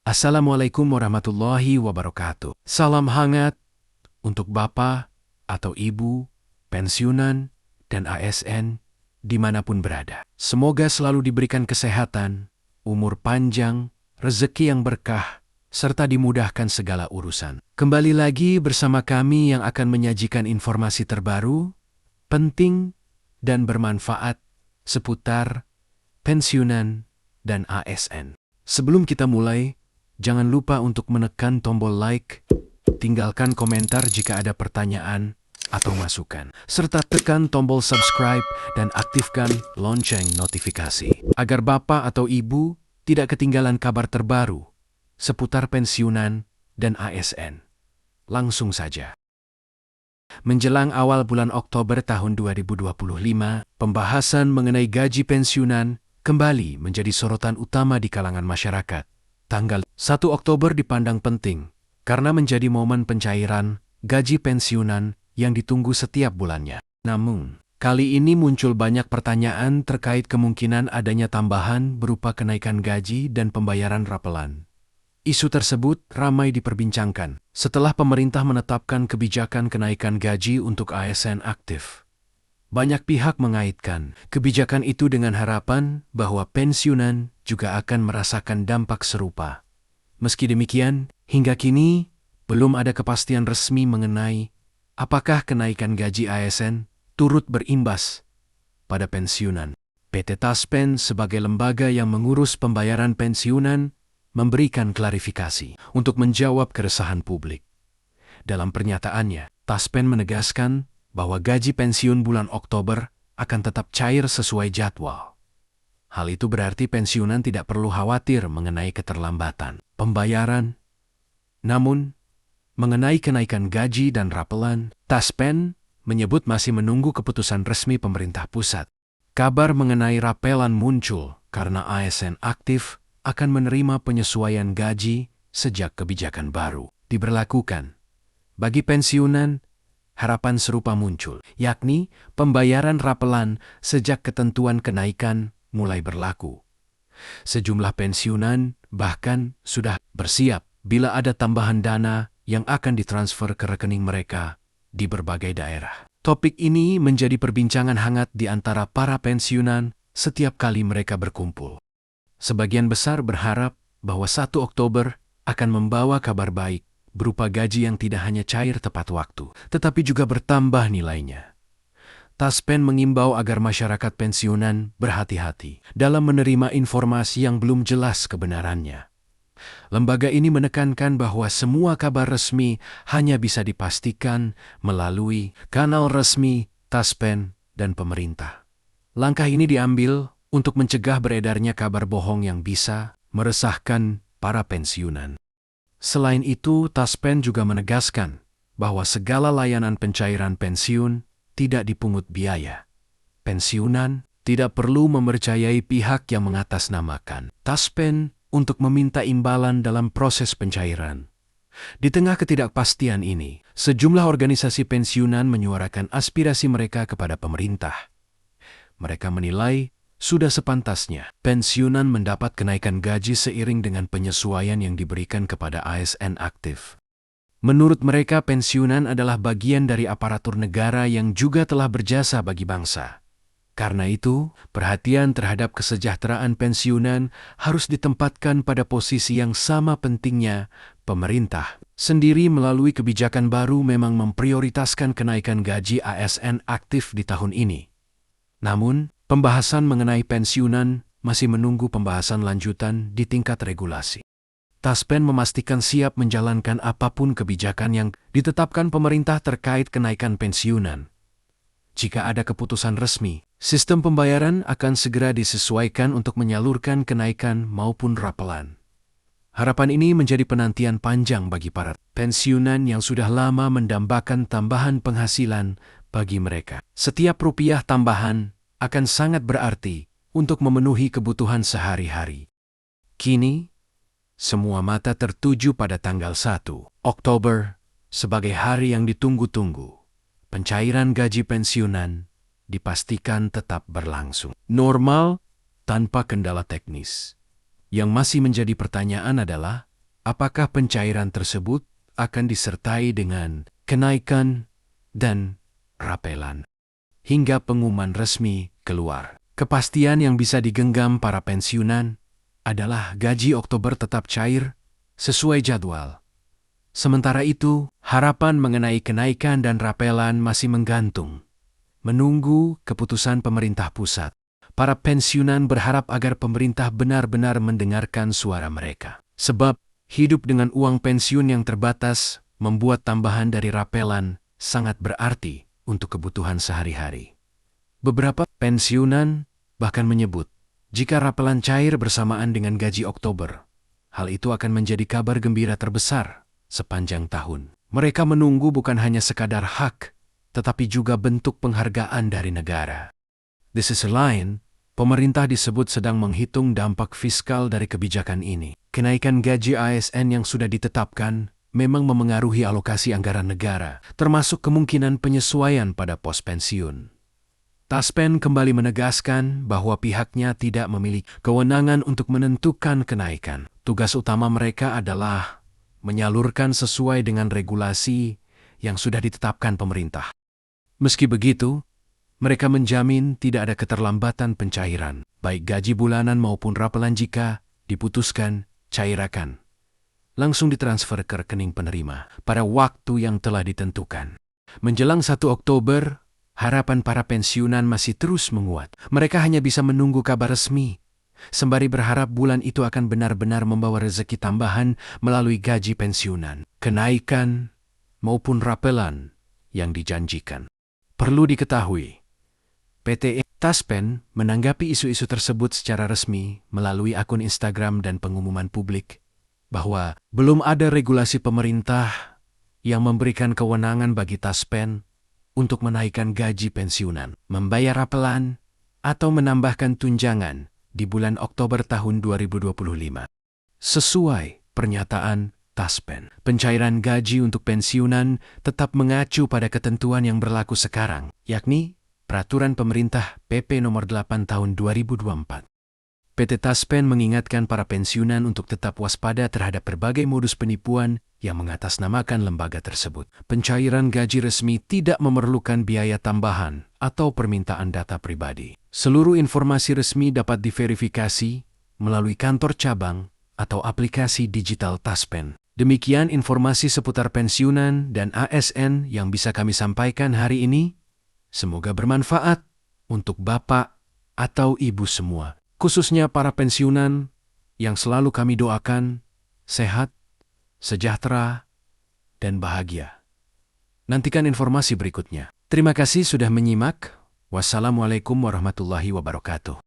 Assalamualaikum warahmatullahi wabarakatuh. Salam hangat untuk Bapak atau Ibu, pensiunan, dan ASN dimanapun berada. Semoga selalu diberikan kesehatan, umur panjang, rezeki yang berkah, serta dimudahkan segala urusan. Kembali lagi bersama kami yang akan menyajikan informasi terbaru, penting, dan bermanfaat seputar pensiunan dan ASN. Sebelum kita mulai, jangan lupa untuk menekan tombol like, tinggalkan komentar jika ada pertanyaan atau masukan, serta tekan tombol subscribe dan aktifkan lonceng notifikasi, agar Bapak atau Ibu tidak ketinggalan kabar terbaru seputar pensiunan dan ASN. Langsung saja. Menjelang awal bulan Oktober tahun 2025, pembahasan mengenai gaji pensiunan kembali menjadi sorotan utama di kalangan masyarakat. Tanggal 1 Oktober dipandang penting karena menjadi momen pencairan gaji pensiunan yang ditunggu setiap bulannya. Namun, kali ini muncul banyak pertanyaan terkait kemungkinan adanya tambahan berupa kenaikan gaji dan pembayaran rapelan. Isu tersebut ramai diperbincangkan setelah pemerintah menetapkan kebijakan kenaikan gaji untuk ASN aktif. Banyak pihak mengaitkan kebijakan itu dengan harapan bahwa pensiunan juga akan merasakan dampak serupa. Meski demikian, hingga kini belum ada kepastian resmi mengenai apakah kenaikan gaji ASN turut berimbas pada pensiunan. PT Taspen sebagai lembaga yang mengurus pembayaran pensiunan memberikan klarifikasi untuk menjawab keresahan publik. Dalam pernyataannya, Taspen menegaskan bahwa gaji pensiun bulan Oktober akan tetap cair sesuai jadwal. Hal itu berarti pensiunan tidak perlu khawatir mengenai keterlambatan pembayaran. Namun, mengenai kenaikan gaji dan rapelan, Taspen menyebut masih menunggu keputusan resmi pemerintah pusat. Kabar mengenai rapelan muncul karena ASN aktif akan menerima penyesuaian gaji sejak kebijakan baru diberlakukan. Bagi pensiunan, harapan serupa muncul, yakni pembayaran rapelan sejak ketentuan kenaikan mulai berlaku. Sejumlah pensiunan bahkan sudah bersiap bila ada tambahan dana yang akan ditransfer ke rekening mereka di berbagai daerah. Topik ini menjadi perbincangan hangat di antara para pensiunan setiap kali mereka berkumpul. Sebagian besar berharap bahwa 1 Oktober akan membawa kabar baik berupa gaji yang tidak hanya cair tepat waktu, tetapi juga bertambah nilainya. Taspen mengimbau agar masyarakat pensiunan berhati-hati dalam menerima informasi yang belum jelas kebenarannya. Lembaga ini menekankan bahwa semua kabar resmi hanya bisa dipastikan melalui kanal resmi Taspen dan pemerintah. Langkah ini diambil untuk mencegah beredarnya kabar bohong yang bisa meresahkan para pensiunan. Selain itu, Taspen juga menegaskan bahwa segala layanan pencairan pensiun tidak dipungut biaya. Pensiunan tidak perlu mempercayai pihak yang mengatasnamakan Taspen untuk meminta imbalan dalam proses pencairan. Di tengah ketidakpastian ini, sejumlah organisasi pensiunan menyuarakan aspirasi mereka kepada pemerintah. Mereka menilai sudah sepantasnya pensiunan mendapat kenaikan gaji seiring dengan penyesuaian yang diberikan kepada ASN aktif. Menurut mereka, pensiunan adalah bagian dari aparatur negara yang juga telah berjasa bagi bangsa. Karena itu, perhatian terhadap kesejahteraan pensiunan harus ditempatkan pada posisi yang sama pentingnya. Pemerintah sendiri melalui kebijakan baru memang memprioritaskan kenaikan gaji ASN aktif di tahun ini. Namun, pembahasan mengenai pensiunan masih menunggu pembahasan lanjutan di tingkat regulasi. Taspen memastikan siap menjalankan apapun kebijakan yang ditetapkan pemerintah terkait kenaikan pensiunan. Jika ada keputusan resmi, sistem pembayaran akan segera disesuaikan untuk menyalurkan kenaikan maupun rapelan. Harapan ini menjadi penantian panjang bagi para pensiunan yang sudah lama mendambakan tambahan penghasilan bagi mereka. Setiap rupiah tambahan akan sangat berarti untuk memenuhi kebutuhan sehari-hari. Kini, semua mata tertuju pada tanggal 1 Oktober sebagai hari yang ditunggu-tunggu. Pencairan gaji pensiunan dipastikan tetap berlangsung normal tanpa kendala teknis. Yang masih menjadi pertanyaan adalah apakah pencairan tersebut akan disertai dengan kenaikan dan rapelan hingga pengumuman resmi keluar. Kepastian yang bisa digenggam para pensiunan adalah gaji Oktober tetap cair sesuai jadwal. Sementara itu, harapan mengenai kenaikan dan rapelan masih menggantung, menunggu keputusan pemerintah pusat. Para pensiunan berharap agar pemerintah benar-benar mendengarkan suara mereka. Sebab, hidup dengan uang pensiun yang terbatas membuat tambahan dari rapelan sangat berarti untuk kebutuhan sehari-hari. Beberapa pensiunan bahkan menyebut, jika rapelan cair bersamaan dengan gaji Oktober, hal itu akan menjadi kabar gembira terbesar sepanjang tahun. Mereka menunggu bukan hanya sekadar hak, tetapi juga bentuk penghargaan dari negara. Di sisi lain, pemerintah disebut sedang menghitung dampak fiskal dari kebijakan ini. Kenaikan gaji ASN yang sudah ditetapkan memang memengaruhi alokasi anggaran negara, termasuk kemungkinan penyesuaian pada pos pensiun. Taspen kembali menegaskan bahwa pihaknya tidak memiliki kewenangan untuk menentukan kenaikan. Tugas utama mereka adalah menyalurkan sesuai dengan regulasi yang sudah ditetapkan pemerintah. Meski begitu, mereka menjamin tidak ada keterlambatan pencairan, baik gaji bulanan maupun rapelan jika diputuskan cairakan. Langsung ditransfer ke rekening penerima pada waktu yang telah ditentukan. Menjelang 1 Oktober, harapan para pensiunan masih terus menguat. Mereka hanya bisa menunggu kabar resmi, sembari berharap bulan itu akan benar-benar membawa rezeki tambahan melalui gaji pensiunan, kenaikan maupun rapelan yang dijanjikan. Perlu diketahui, PT Taspen menanggapi isu-isu tersebut secara resmi melalui akun Instagram dan pengumuman publik bahwa belum ada regulasi pemerintah yang memberikan kewenangan bagi Taspen untuk menaikkan gaji pensiunan, membayar rapelan, atau menambahkan tunjangan di bulan Oktober tahun 2025. Sesuai pernyataan Taspen, pencairan gaji untuk pensiunan tetap mengacu pada ketentuan yang berlaku sekarang, yakni Peraturan Pemerintah PP Nomor 8 Tahun 2024. PT Taspen mengingatkan para pensiunan untuk tetap waspada terhadap berbagai modus penipuan yang mengatasnamakan lembaga tersebut. Pencairan gaji resmi tidak memerlukan biaya tambahan atau permintaan data pribadi. Seluruh informasi resmi dapat diverifikasi melalui kantor cabang atau aplikasi digital Taspen. Demikian informasi seputar pensiunan dan ASN yang bisa kami sampaikan hari ini. Semoga bermanfaat untuk Bapak atau Ibu semua, khususnya para pensiunan yang selalu kami doakan sehat, sejahtera, dan bahagia. Nantikan informasi berikutnya. Terima kasih sudah menyimak. Wassalamualaikum warahmatullahi wabarakatuh.